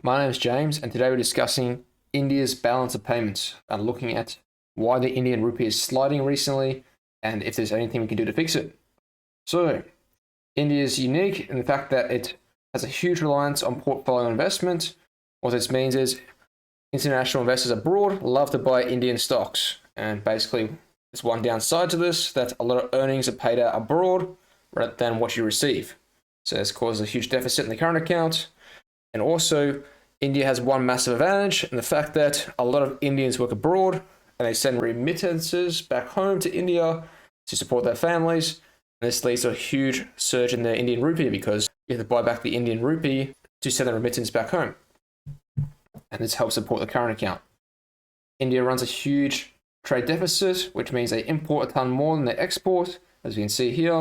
My name is James, and today we're discussing India's balance of payments and looking at why the Indian rupee is sliding recently and if there's anything we can do to fix it. So, India is unique in the fact that it has a huge reliance on portfolio investment. What this means is international investors abroad love to buy Indian stocks, and basically there's one downside to this, that a lot of earnings are paid out abroad rather than what you receive. So this causes a huge deficit in the current account. And also, India has one massive advantage in the fact that a lot of Indians work abroad and they send remittances back home to India to support their families. And this leads to a huge surge in the Indian rupee because you have to buy back the Indian rupee to send the remittance back home. And this helps support the current account. India runs a huge trade deficit, which means they import a ton more than they export, as you can see here.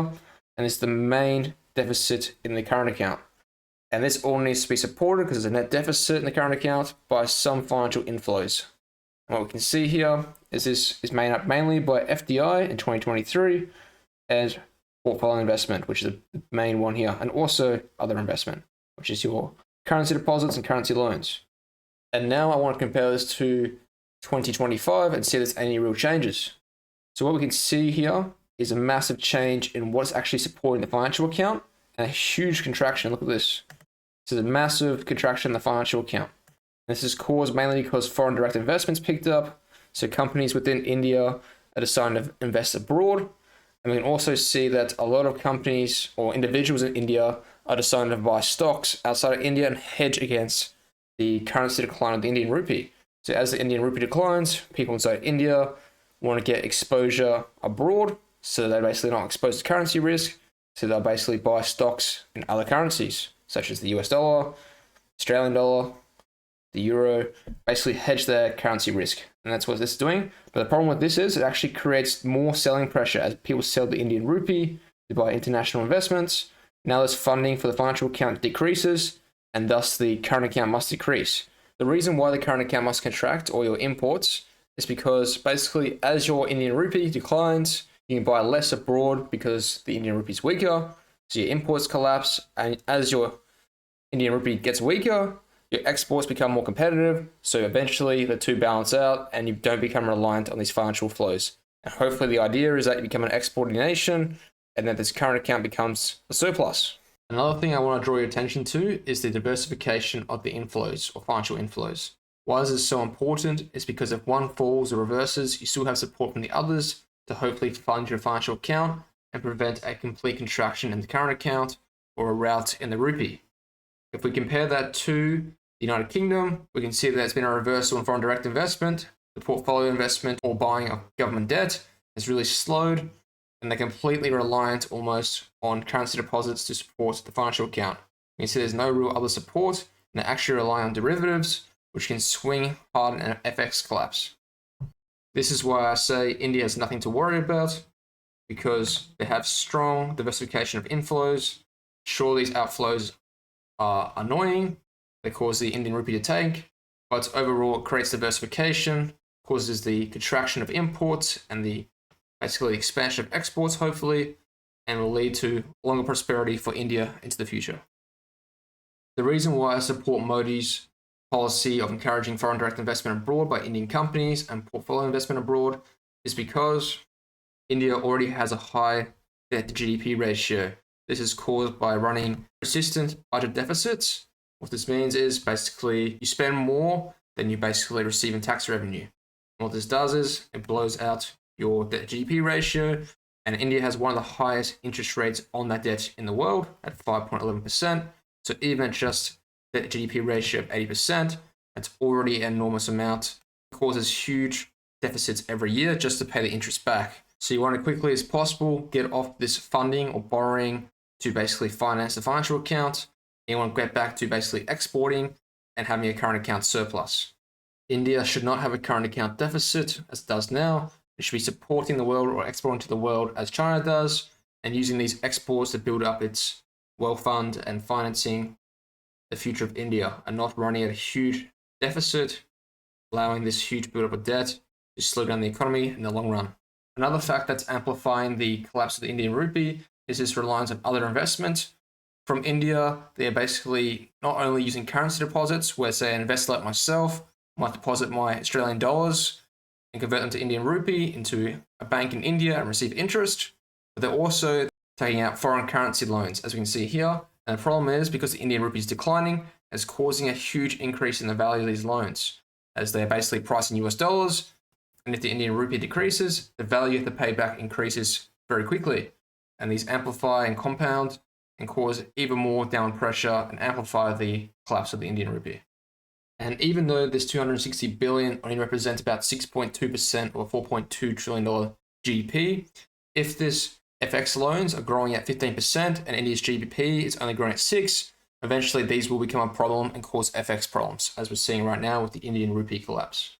And it's the main deficit in the current account. And this all needs to be supported because there's a net deficit in the current account by some financial inflows. And what we can see here is this is made up mainly by FDI in 2023 and portfolio investment, which is the main one here, and also other investment, which is your currency deposits and currency loans. And now I want to compare this to 2025 and see if there's any real changes. So what we can see here is a massive change in what's actually supporting the financial account and a huge contraction. Look at this. This is a massive contraction in the financial account. This is caused mainly because foreign direct investments picked up. So companies within India are deciding to invest abroad. And we can also see that a lot of companies or individuals in India are deciding to buy stocks outside of India and hedge against the currency decline of the Indian rupee. So as the Indian rupee declines, people inside India want to get exposure abroad. So they're basically not exposed to currency risk. So they'll basically buy stocks in other currencies, such as the US dollar, Australian dollar, the euro, basically hedge their currency risk. And that's what this is doing. But the problem with this is it actually creates more selling pressure as people sell the Indian rupee to buy international investments. Now this funding for the financial account decreases, and thus the current account must decrease. The reason why the current account must contract, or your imports, is because basically as your Indian rupee declines, you can buy less abroad because the Indian rupee is weaker, so your imports collapse, and as your Indian rupee gets weaker, your exports become more competitive, so eventually the two balance out and you don't become reliant on these financial flows. And hopefully the idea is that you become an exporting nation and that this current account becomes a surplus. Another thing I want to draw your attention to is the diversification of the inflows or financial inflows. Why is this so important? It's because if one falls or reverses, you still have support from the others to hopefully fund your financial account and prevent a complete contraction in the current account or a rout in the rupee. If we compare that to the United Kingdom, we can see that there's been a reversal in foreign direct investment. The portfolio investment or buying of government debt has really slowed, and they're completely reliant almost on currency deposits to support the financial account. You can see there's no real other support, and they actually rely on derivatives, which can swing hard in an FX collapse. This is why I say India has nothing to worry about, because they have strong diversification of inflows. Sure, these outflows are annoying. They cause the Indian rupee to tank, but overall it creates diversification, causes the contraction of imports and the basically expansion of exports, hopefully, and will lead to longer prosperity for India into the future. The reason why I support Modi's policy of encouraging foreign direct investment abroad by Indian companies and portfolio investment abroad is because India already has a high debt to GDP ratio. This is caused by running persistent budget deficits. What this means is basically you spend more than you basically receive in tax revenue. And what this does is it blows out your debt to GDP ratio, and India has one of the highest interest rates on that debt in the world at 5.11%. So even at just debt to GDP ratio of 80%, that's already an enormous amount. It causes huge deficits every year just to pay the interest back. So you want to quickly as possible get off this funding or borrowing to basically finance the financial account. You want to get back to basically exporting and having a current account surplus. India should not have a current account deficit as it does now. It should be supporting the world or exporting to the world as China does, and using these exports to build up its wealth fund and financing the future of India, and not running at a huge deficit, allowing this huge buildup of debt to slow down the economy in the long run. Another fact that's amplifying the collapse of the Indian rupee is this reliance on other investment. from India, they're basically not only using currency deposits, where say an investor like myself might deposit my Australian dollars and convert them to Indian rupee into a bank in India and receive interest, but they're also taking out foreign currency loans, as we can see here. And the problem is, because the Indian rupee is declining, it's causing a huge increase in the value of these loans, as they're basically priced in US dollars. And if the Indian rupee decreases, the value of the payback increases very quickly. And these amplify and compound and cause even more downward pressure and amplify the collapse of the Indian rupee. And even though this 260 billion only represents about 6.2% or $4.2 trillion GDP, if this FX loans are growing at 15% and India's GDP is only growing at 6%, eventually these will become a problem and cause FX problems, as we're seeing right now with the Indian rupee collapse.